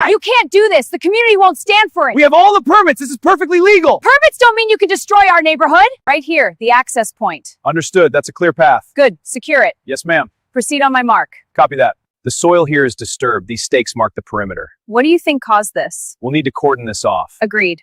You can't do this. The community won't stand for it. We have all the permits. This is perfectly legal. Permits don't mean you can destroy our neighborhood. Right here, the access point. Understood. That's a clear path. Good. Secure it. Yes, ma'am. Proceed on my mark. Copy that. The soil here is disturbed. These stakes mark the perimeter. What do you think caused this? We'll need to cordon this off. Agreed.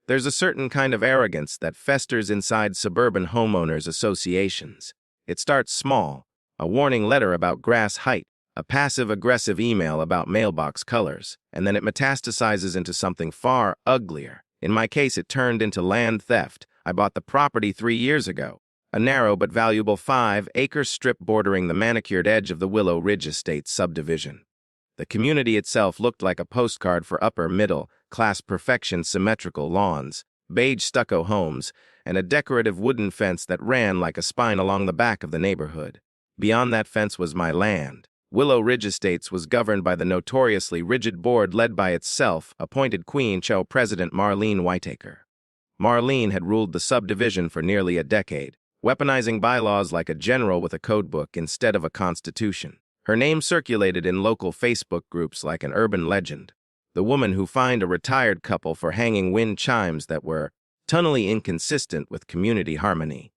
There's a certain kind of arrogance that festers inside suburban homeowners associations. It starts small, a warning letter about grass height, a passive-aggressive email about mailbox colors, and then it metastasizes into something far uglier. In my case, it turned into land theft. I bought the property 3 years ago, a narrow but valuable 5-acre strip bordering the manicured edge of the Willow Ridge Estate subdivision. The community itself looked like a postcard for upper-middle-class perfection symmetrical lawns, beige stucco homes, and a decorative wooden fence that ran like a spine along the back of the neighborhood. Beyond that fence was my land. Willow Ridge Estates was governed by the notoriously rigid board led by its self-appointed Queen Cho President Marlene Whitaker. Marlene had ruled the subdivision for nearly a decade, weaponizing bylaws like a general with a codebook instead of a constitution. Her name circulated in local Facebook groups like an urban legend, the woman who fined a retired couple for hanging wind chimes that were tunnelly inconsistent with community harmony.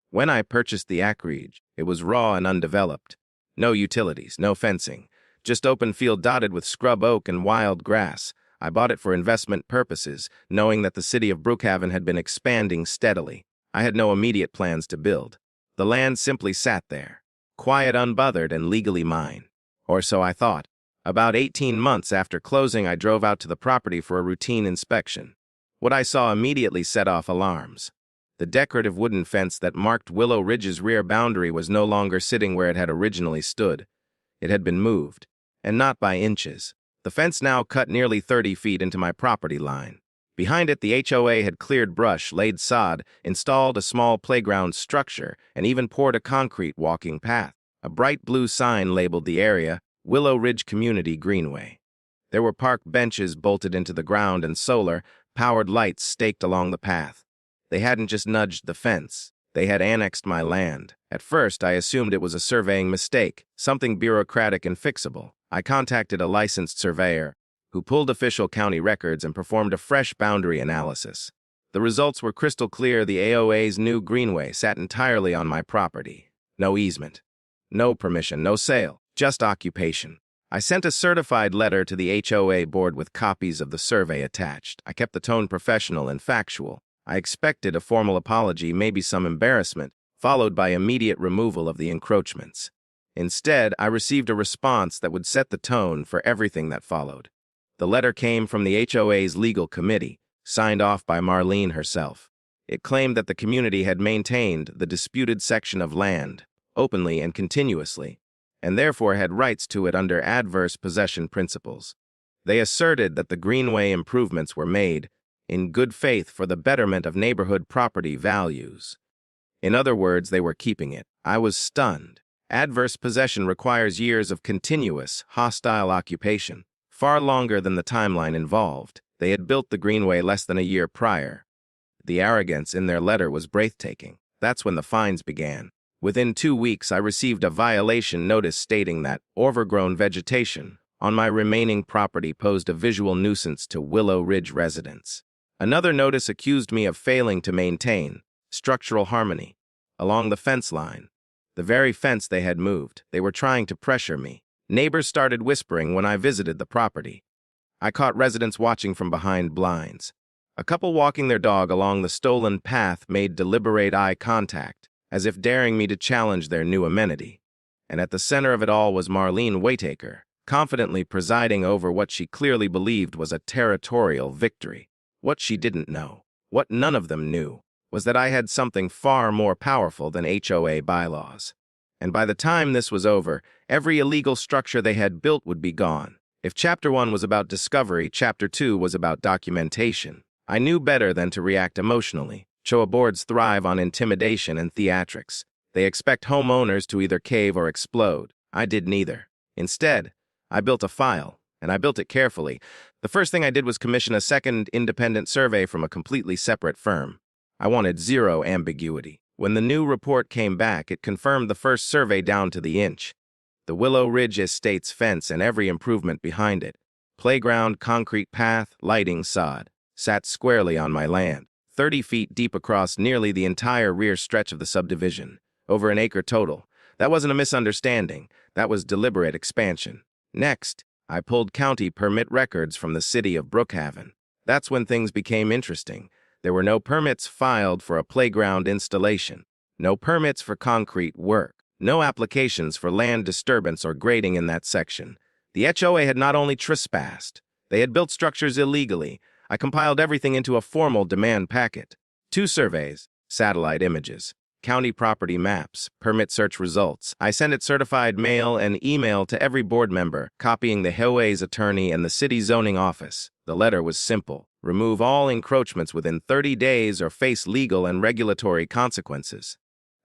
When I purchased the acreage, it was raw and undeveloped. No utilities, no fencing, just open field dotted with scrub oak and wild grass. I bought it for investment purposes, knowing that the city of Brookhaven had been expanding steadily. I had no immediate plans to build. The land simply sat there, quiet, unbothered, and legally mine. Or so I thought. About 18 months after closing, I drove out to the property for a routine inspection. What I saw immediately set off alarms. The decorative wooden fence that marked Willow Ridge's rear boundary was no longer sitting where it had originally stood. It had been moved, and not by inches. The fence now cut nearly 30 feet into my property line. Behind it, the HOA had cleared brush, laid sod, installed a small playground structure, and even poured a concrete walking path. A bright blue sign labeled the area Willow Ridge Community Greenway. There were park benches bolted into the ground and solar-powered lights staked along the path. They hadn't just nudged the fence. They had annexed my land. At first, I assumed it was a surveying mistake, something bureaucratic and fixable. I contacted a licensed surveyor, who pulled official county records and performed a fresh boundary analysis. The results were crystal clear. The AOA's new greenway sat entirely on my property. No easement, no permission, no sale, just occupation. I sent a certified letter to the HOA board with copies of the survey attached. I kept the tone professional and factual. I expected a formal apology, maybe some embarrassment, followed by immediate removal of the encroachments. Instead, I received a response that would set the tone for everything that followed. The letter came from the HOA's legal committee, signed off by Marlene herself. It claimed that the community had maintained the disputed section of land, openly and continuously, and therefore had rights to it under adverse possession principles. They asserted that the greenway improvements were made in good faith for the betterment of neighborhood property values. In other words, they were keeping it. I was stunned. Adverse possession requires years of continuous, hostile occupation, far longer than the timeline involved. They had built the greenway less than a year prior. The arrogance in their letter was breathtaking. That's when the fines began. Within 2 weeks, I received a violation notice stating that overgrown vegetation on my remaining property posed a visual nuisance to Willow Ridge residents. Another notice accused me of failing to maintain structural harmony along the fence line, the very fence they had moved. They were trying to pressure me. Neighbors started whispering when I visited the property. I caught residents watching from behind blinds. A couple walking their dog along the stolen path made deliberate eye contact, as if daring me to challenge their new amenity. And at the center of it all was Marlene Whitaker, confidently presiding over what she clearly believed was a territorial victory. What she didn't know, what none of them knew, was that I had something far more powerful than HOA bylaws. And by the time this was over, every illegal structure they had built would be gone. If Chapter 1 was about discovery, Chapter 2 was about documentation. I knew better than to react emotionally. HOA boards thrive on intimidation and theatrics. They expect homeowners to either cave or explode. I did neither. Instead, I built a file, and I built it carefully. The first thing I did was commission a second independent survey from a completely separate firm. I wanted zero ambiguity. When the new report came back, it confirmed the first survey down to the inch. The Willow Ridge Estate's fence and every improvement behind it, Playground, concrete path, lighting, sod. Sat squarely on my land, 30 feet deep across nearly the entire rear stretch of the subdivision, over an acre total. That wasn't a misunderstanding. That was deliberate expansion. Next, I pulled county permit records from the city of Brookhaven. That's when things became interesting. There were no permits filed for a playground installation, no permits for concrete work, no applications for land disturbance or grading in that section. The HOA had not only trespassed, they had built structures illegally. I compiled everything into a formal demand packet. 2 surveys, satellite images, county property maps, permit search results. I sent it certified mail and email to every board member, copying the HOA's attorney and the city zoning office. The letter was simple. Remove all encroachments within 30 days or face legal and regulatory consequences.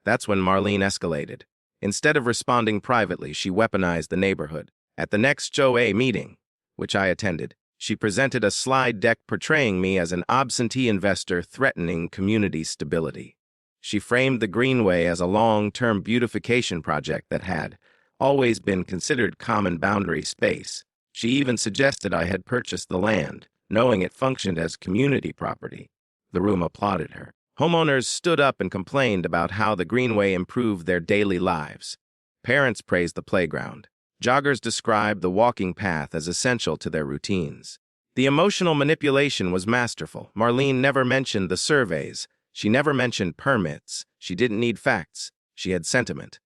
That's when Marlene escalated. Instead of responding privately, she weaponized the neighborhood. At the next HOA meeting, which I attended, she presented a slide deck portraying me as an absentee investor threatening community stability. She framed the Greenway as a long-term beautification project that had always been considered common boundary space. She even suggested I had purchased the land, knowing it functioned as community property. The room applauded her. Homeowners stood up and complained about how the Greenway improved their daily lives. Parents praised the playground. Joggers described the walking path as essential to their routines. The emotional manipulation was masterful. Marlene never mentioned the surveys. She never mentioned permits. She didn't need facts. She had sentiment.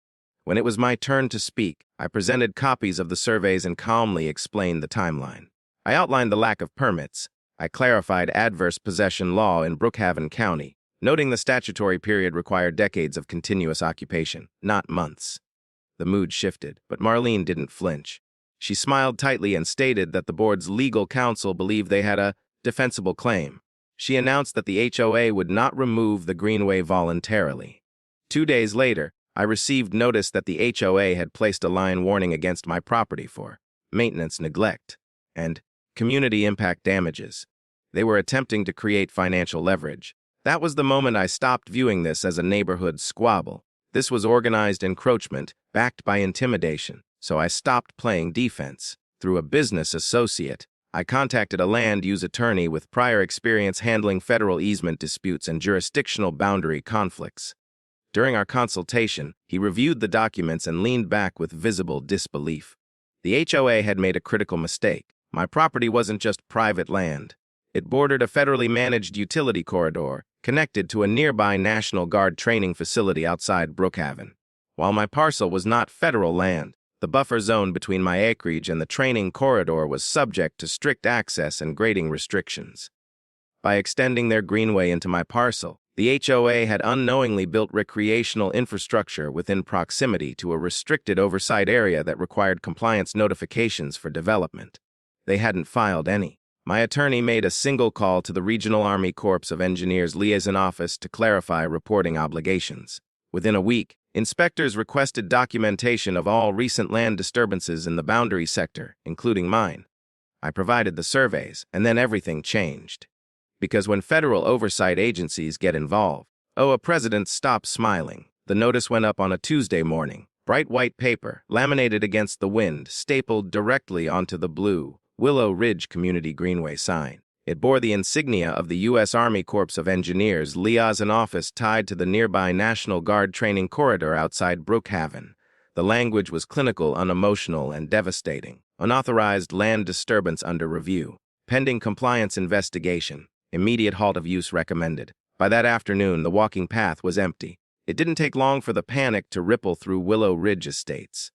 When it was my turn to speak, I presented copies of the surveys and calmly explained the timeline. I outlined the lack of permits. I clarified adverse possession law in Brookhaven County, noting the statutory period required decades of continuous occupation, not months. The mood shifted, but Marlene didn't flinch. She smiled tightly and stated that the board's legal counsel believed they had a defensible claim. She announced that the HOA would not remove the Greenway voluntarily. 2 days later, I received notice that the HOA had placed a line warning against my property for maintenance neglect and community impact damages. They were attempting to create financial leverage. That was the moment I stopped viewing this as a neighborhood squabble. This was organized encroachment, backed by intimidation, so I stopped playing defense. Through a business associate, I contacted a land use attorney with prior experience handling federal easement disputes and jurisdictional boundary conflicts. During our consultation, he reviewed the documents and leaned back with visible disbelief. The HOA had made a critical mistake. My property wasn't just private land. It bordered a federally managed utility corridor connected to a nearby National Guard training facility outside Brookhaven. While my parcel was not federal land, the buffer zone between my acreage and the training corridor was subject to strict access and grading restrictions. By extending their greenway into my parcel, the HOA had unknowingly built recreational infrastructure within proximity to a restricted oversight area that required compliance notifications for development. They hadn't filed any. My attorney made a single call to the Regional Army Corps of Engineers Liaison Office to clarify reporting obligations. Within a week, inspectors requested documentation of all recent land disturbances in the boundary sector, including mine. I provided the surveys, and then everything changed. Because when federal oversight agencies get involved, a president stopped smiling. The notice went up on a Tuesday morning. Bright white paper, laminated against the wind, stapled directly onto the blue Willow Ridge Community Greenway sign. It bore the insignia of the U.S. Army Corps of Engineers liaison office tied to the nearby National Guard training corridor outside Brookhaven. The language was clinical, unemotional, and devastating. Unauthorized land disturbance under review. Pending compliance investigation. Immediate halt of use recommended. By that afternoon, the walking path was empty. It didn't take long for the panic to ripple through Willow Ridge estates.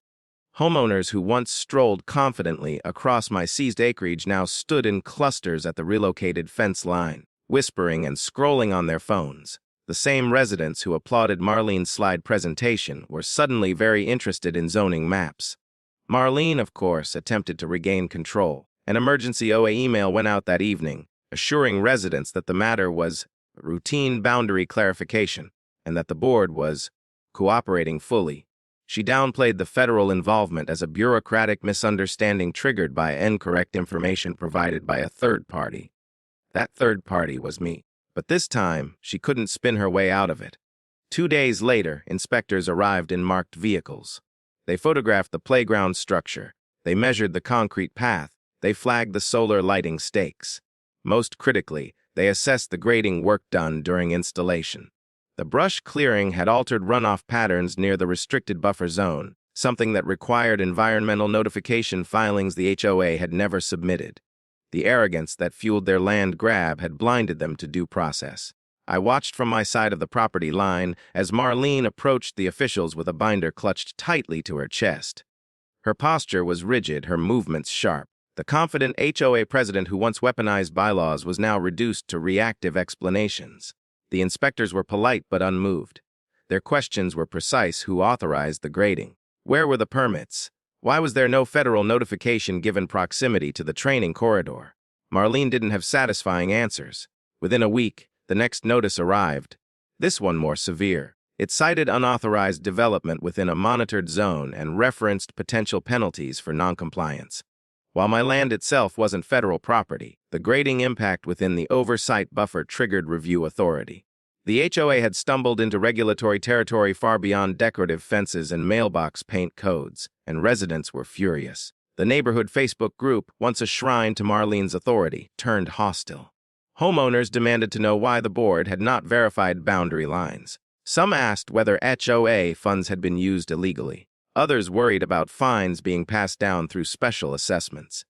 Homeowners who once strolled confidently across my seized acreage now stood in clusters at the relocated fence line, whispering and scrolling on their phones. The same residents who applauded Marlene's slide presentation were suddenly very interested in zoning maps. Marlene, of course, attempted to regain control. An emergency OA email went out that evening, assuring residents that the matter was routine boundary clarification and that the board was cooperating fully. She downplayed the federal involvement as a bureaucratic misunderstanding triggered by incorrect information provided by a third party. That third party was me. But this time, she couldn't spin her way out of it. 2 days later, inspectors arrived in marked vehicles. They photographed the playground structure. They measured the concrete path. They flagged the solar lighting stakes. Most critically, they assessed the grading work done during installation. The brush clearing had altered runoff patterns near the restricted buffer zone, something that required environmental notification filings the HOA had never submitted. The arrogance that fueled their land grab had blinded them to due process. I watched from my side of the property line as Marlene approached the officials with a binder clutched tightly to her chest. Her posture was rigid, her movements sharp. The confident HOA president who once weaponized bylaws was now reduced to reactive explanations. The inspectors were polite but unmoved. Their questions were precise: who authorized the grading? Where were the permits? Why was there no federal notification given proximity to the training corridor? Marlene didn't have satisfying answers. Within a week, the next notice arrived. This one more severe. It cited unauthorized development within a monitored zone and referenced potential penalties for noncompliance. While my land itself wasn't federal property, the grading impact within the oversight buffer triggered review authority. The HOA had stumbled into regulatory territory far beyond decorative fences and mailbox paint codes, and residents were furious. The neighborhood Facebook group, once a shrine to Marlene's authority, turned hostile. Homeowners demanded to know why the board had not verified boundary lines. Some asked whether HOA funds had been used illegally. Others worried about fines being passed down through special assessments.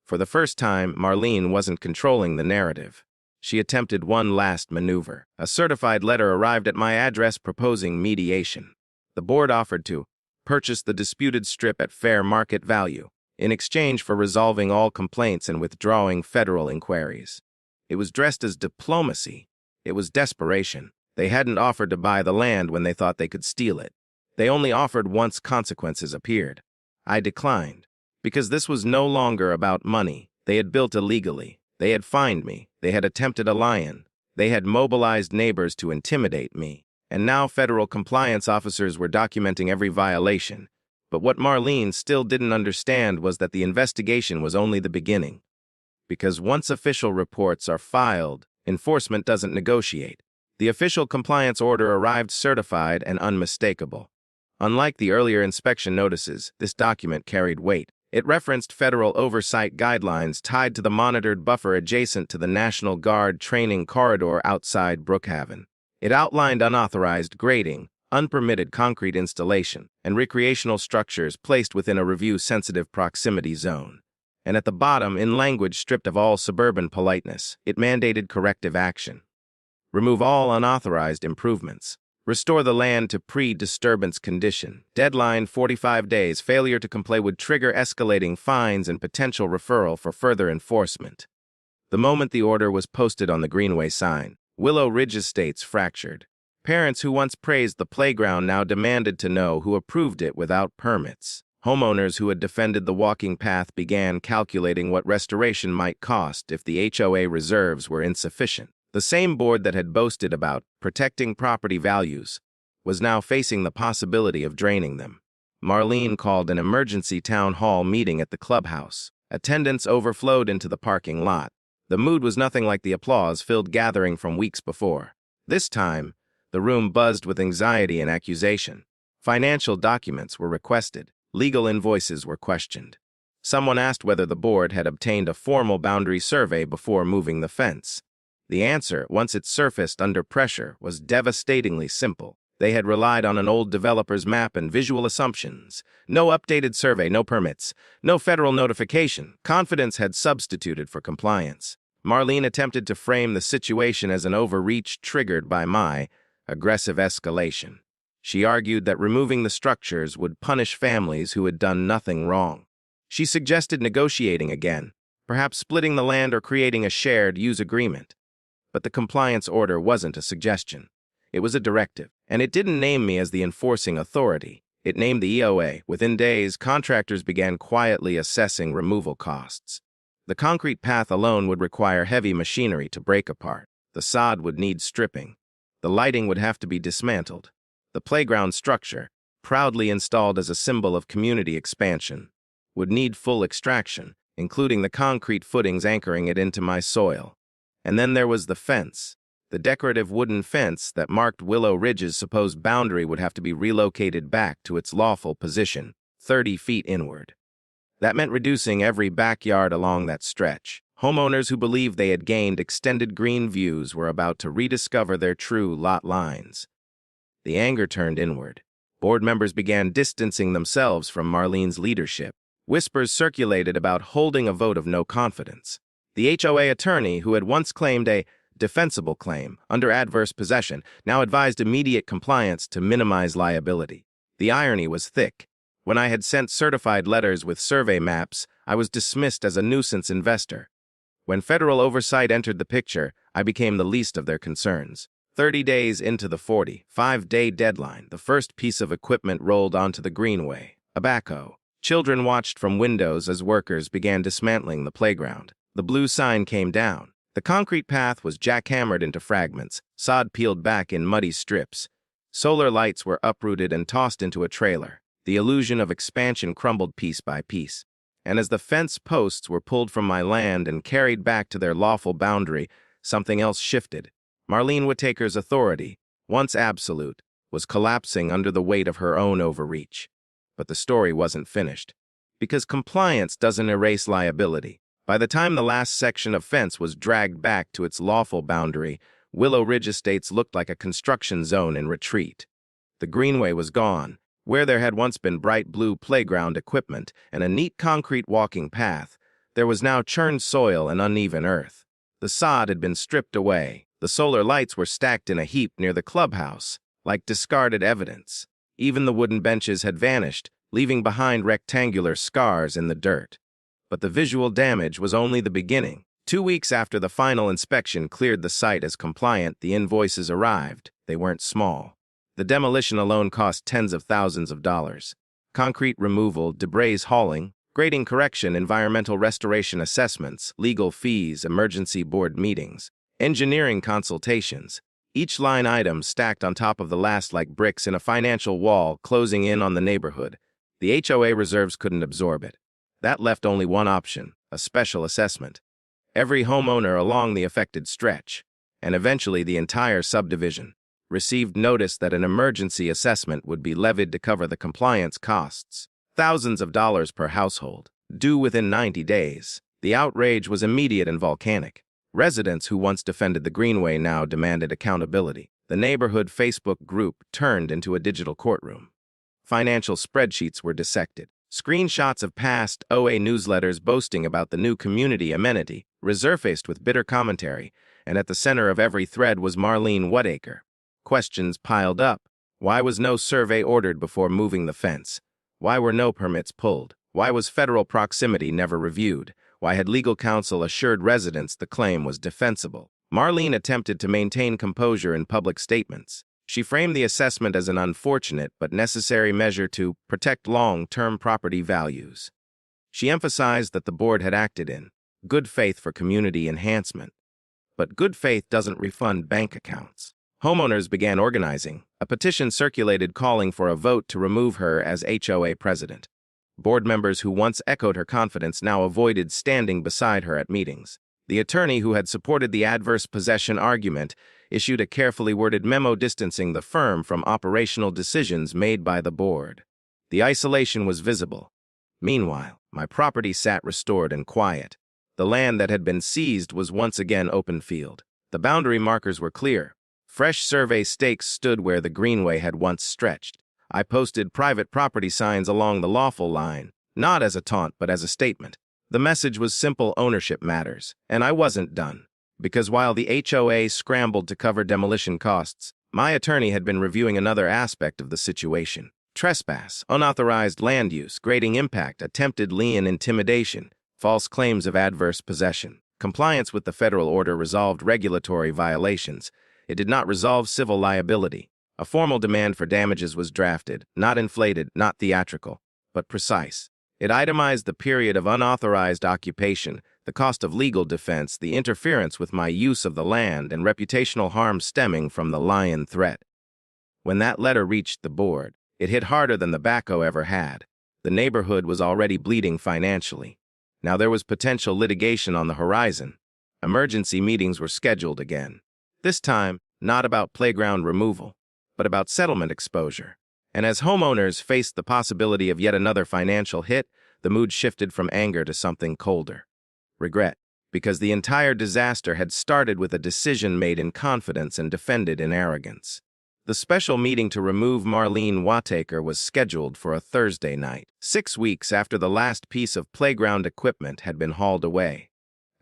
For the first time, Marlene wasn't controlling the narrative. She attempted one last maneuver. A certified letter arrived at my address proposing mediation. The board offered to purchase the disputed strip at fair market value in exchange for resolving all complaints and withdrawing federal inquiries. It was dressed as diplomacy. It was desperation. They hadn't offered to buy the land when they thought they could steal it. They only offered once consequences appeared. I declined, because this was no longer about money. They had built illegally. They had fined me. They had attempted a lion. They had mobilized neighbors to intimidate me. And now federal compliance officers were documenting every violation. But what Marlene still didn't understand was that the investigation was only the beginning. Because once official reports are filed, enforcement doesn't negotiate. The official compliance order arrived certified and unmistakable. Unlike the earlier inspection notices, this document carried weight. It referenced federal oversight guidelines tied to the monitored buffer adjacent to the National Guard training corridor outside Brookhaven. It outlined unauthorized grading, unpermitted concrete installation, and recreational structures placed within a review-sensitive proximity zone. And at the bottom, in language stripped of all suburban politeness, it mandated corrective action. Remove all unauthorized improvements. Restore the land to pre-disturbance condition. Deadline 45 days. Failure to comply would trigger escalating fines and potential referral for further enforcement. The moment the order was posted on the Greenway sign, Willow Ridge Estates fractured. Parents who once praised the playground now demanded to know who approved it without permits. Homeowners who had defended the walking path began calculating what restoration might cost if the HOA reserves were insufficient. The same board that had boasted about protecting property values was now facing the possibility of draining them. Marlene called an emergency town hall meeting at the clubhouse. Attendance overflowed into the parking lot. The mood was nothing like the applause-filled gathering from weeks before. This time, the room buzzed with anxiety and accusation. Financial documents were requested. Legal invoices were questioned. Someone asked whether the board had obtained a formal boundary survey before moving the fence. The answer, once it surfaced under pressure, was devastatingly simple. They had relied on an old developer's map and visual assumptions. No updated survey, no permits, no federal notification. Confidence had substituted for compliance. Marlene attempted to frame the situation as an overreach triggered by my aggressive escalation. She argued that removing the structures would punish families who had done nothing wrong. She suggested negotiating again, perhaps splitting the land or creating a shared use agreement. But the compliance order wasn't a suggestion. It was a directive, and it didn't name me as the enforcing authority. It named the EOA. Within days, contractors began quietly assessing removal costs. The concrete path alone would require heavy machinery to break apart. The sod would need stripping. The lighting would have to be dismantled. The playground structure, proudly installed as a symbol of community expansion, would need full extraction, including the concrete footings anchoring it into my soil. And then there was the fence. The decorative wooden fence that marked Willow Ridge's supposed boundary would have to be relocated back to its lawful position, 30 feet inward. That meant reducing every backyard along that stretch. Homeowners who believed they had gained extended green views were about to rediscover their true lot lines. The anger turned inward. Board members began distancing themselves from Marlene's leadership. Whispers circulated about holding a vote of no confidence. The HOA attorney, who had once claimed a defensible claim under adverse possession, now advised immediate compliance to minimize liability. The irony was thick. When I had sent certified letters with survey maps, I was dismissed as a nuisance investor. When federal oversight entered the picture, I became the least of their concerns. 30 days into the 45-day deadline, the first piece of equipment rolled onto the greenway, a backhoe. Children watched from windows as workers began dismantling the playground. The blue sign came down. The concrete path was jackhammered into fragments, sod peeled back in muddy strips. Solar lights were uprooted and tossed into a trailer. The illusion of expansion crumbled piece by piece. And as the fence posts were pulled from my land and carried back to their lawful boundary, something else shifted. Marlene Whittaker's authority, once absolute, was collapsing under the weight of her own overreach. But the story wasn't finished. Because compliance doesn't erase liability. By the time the last section of fence was dragged back to its lawful boundary, Willow Ridge Estates looked like a construction zone in retreat. The greenway was gone. Where there had once been bright blue playground equipment and a neat concrete walking path, there was now churned soil and uneven earth. The sod had been stripped away. The solar lights were stacked in a heap near the clubhouse, like discarded evidence. Even the wooden benches had vanished, leaving behind rectangular scars in the dirt. But the visual damage was only the beginning. 2 weeks after the final inspection cleared the site as compliant, the invoices arrived. They weren't small. The demolition alone cost tens of thousands of dollars. Concrete removal, debris hauling, grading correction, environmental restoration assessments, legal fees, emergency board meetings, engineering consultations. Each line item stacked on top of the last like bricks in a financial wall closing in on the neighborhood. The HOA reserves couldn't absorb it. That left only one option, a special assessment. Every homeowner along the affected stretch, and eventually the entire subdivision, received notice that an emergency assessment would be levied to cover the compliance costs. Thousands of dollars per household, due within 90 days. The outrage was immediate and volcanic. Residents who once defended the greenway now demanded accountability. The neighborhood Facebook group turned into a digital courtroom. Financial spreadsheets were dissected. Screenshots of past OA newsletters boasting about the new community amenity, resurfaced with bitter commentary, and at the center of every thread was Marlene Whittaker. Questions piled up. Why was no survey ordered before moving the fence? Why were no permits pulled? Why was federal proximity never reviewed? Why had legal counsel assured residents the claim was defensible? Marlene attempted to maintain composure in public statements. She framed the assessment as an unfortunate but necessary measure to protect long-term property values. She emphasized that the board had acted in good faith for community enhancement. But good faith doesn't refund bank accounts. Homeowners began organizing. A petition circulated calling for a vote to remove her as HOA president. Board members who once echoed her confidence now avoided standing beside her at meetings. The attorney who had supported the adverse possession argument issued a carefully worded memo distancing the firm from operational decisions made by the board. The isolation was visible. Meanwhile, my property sat restored and quiet. The land that had been seized was once again open field. The boundary markers were clear. Fresh survey stakes stood where the greenway had once stretched. I posted private property signs along the lawful line, not as a taunt but as a statement. The message was simple: ownership matters, and I wasn't done. Because while the HOA scrambled to cover demolition costs, my attorney had been reviewing another aspect of the situation. Trespass, unauthorized land use, grading impact, attempted lien intimidation, false claims of adverse possession. Compliance with the federal order resolved regulatory violations. It did not resolve civil liability. A formal demand for damages was drafted, not inflated, not theatrical, but precise. It itemized the period of unauthorized occupation, the cost of legal defense, the interference with my use of the land, and reputational harm stemming from the lion threat. When that letter reached the board, it hit harder than the backhoe ever had. The neighborhood was already bleeding financially. Now there was potential litigation on the horizon. Emergency meetings were scheduled again. This time, not about playground removal, but about settlement exposure. And as homeowners faced the possibility of yet another financial hit, The mood shifted from anger to something colder. Regret, because the entire disaster had started with a decision made in confidence and defended in arrogance. The special meeting to remove Marlene Whitaker was scheduled for a Thursday night, 6 weeks after the last piece of playground equipment had been hauled away.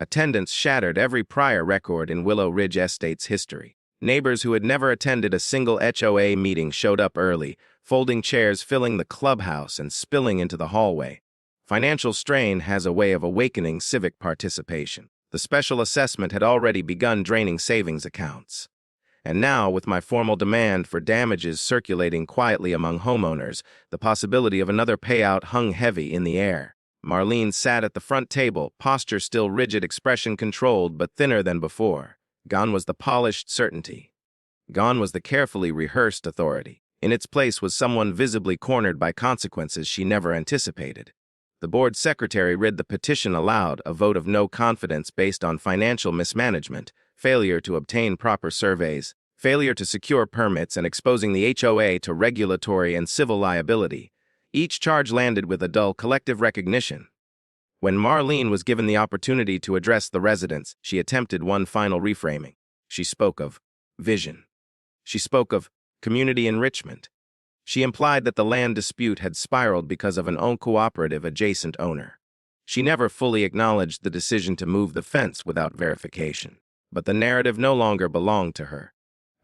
Attendance shattered every prior record in Willow Ridge Estate's history. Neighbors who had never attended a single HOA meeting showed up early, folding chairs filling the clubhouse and spilling into the hallway. Financial strain has a way of awakening civic participation. The special assessment had already begun draining savings accounts. And now, with my formal demand for damages circulating quietly among homeowners, the possibility of another payout hung heavy in the air. Marlene sat at the front table, posture still rigid, expression controlled but thinner than before. Gone was the polished certainty. Gone was the carefully rehearsed authority. In its place was someone visibly cornered by consequences she never anticipated. The board secretary read the petition aloud, a vote of no confidence based on financial mismanagement, failure to obtain proper surveys, failure to secure permits, and exposing the HOA to regulatory and civil liability. Each charge landed with a dull collective recognition. When Marlene was given the opportunity to address the residents, she attempted one final reframing. She spoke of vision. She spoke of community enrichment. She implied that the land dispute had spiraled because of an uncooperative adjacent owner. She never fully acknowledged the decision to move the fence without verification. But the narrative no longer belonged to her.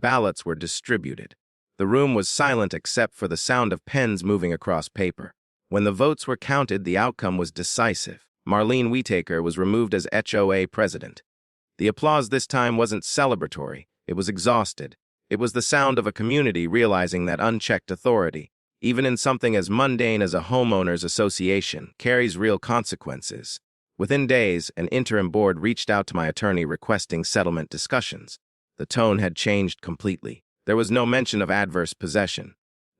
Ballots were distributed. The room was silent except for the sound of pens moving across paper. When the votes were counted, the outcome was decisive. Marlene Whitaker was removed as HOA president. The applause this time wasn't celebratory, it was exhausted. It was the sound of a community realizing that unchecked authority, even in something as mundane as a homeowners association, carries real consequences. Within days, an interim board reached out to my attorney requesting settlement discussions. The tone had changed completely. There was no mention of adverse possession.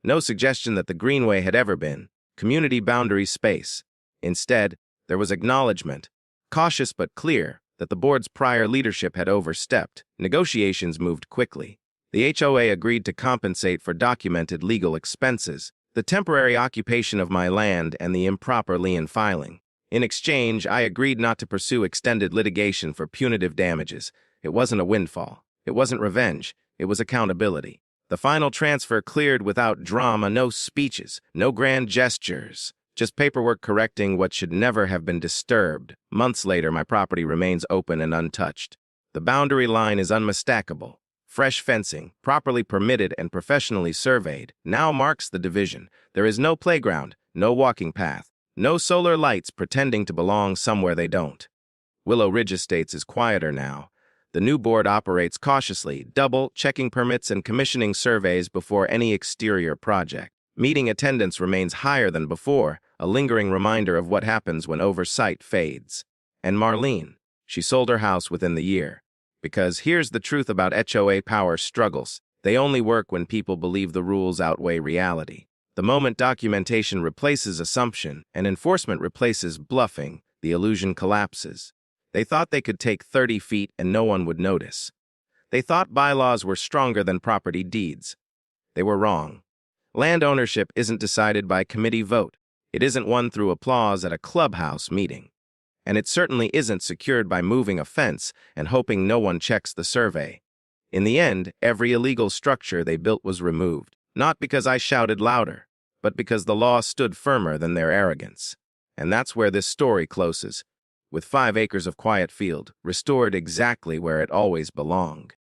No suggestion that the Greenway had ever been community boundary space. Instead, there was acknowledgement, cautious but clear, that the board's prior leadership had overstepped. Negotiations moved quickly. The HOA agreed to compensate for documented legal expenses, the temporary occupation of my land, and the improper lien filing. In exchange, I agreed not to pursue extended litigation for punitive damages. It wasn't a windfall. It wasn't revenge. It was accountability. The final transfer cleared without drama, no speeches, no grand gestures, just paperwork correcting what should never have been disturbed. Months later, my property remains open and untouched. The boundary line is unmistakable. Fresh fencing, properly permitted and professionally surveyed, now marks the division. There is no playground, no walking path, no solar lights pretending to belong somewhere they don't. Willow Ridge Estates is quieter now. The new board operates cautiously, double-checking permits and commissioning surveys before any exterior project. Meeting attendance remains higher than before, a lingering reminder of what happens when oversight fades. And Marlene, she sold her house within the year. Because here's the truth about HOA power struggles. They only work when people believe the rules outweigh reality. The moment documentation replaces assumption and enforcement replaces bluffing, the illusion collapses. They thought they could take 30 feet and no one would notice. They thought bylaws were stronger than property deeds. They were wrong. Land ownership isn't decided by committee vote. It isn't won through applause at a clubhouse meeting. And it certainly isn't secured by moving a fence and hoping no one checks the survey. In the end, every illegal structure they built was removed, not because I shouted louder, but because the law stood firmer than their arrogance. And that's where this story closes, with 5 acres of quiet field, restored exactly where it always belonged.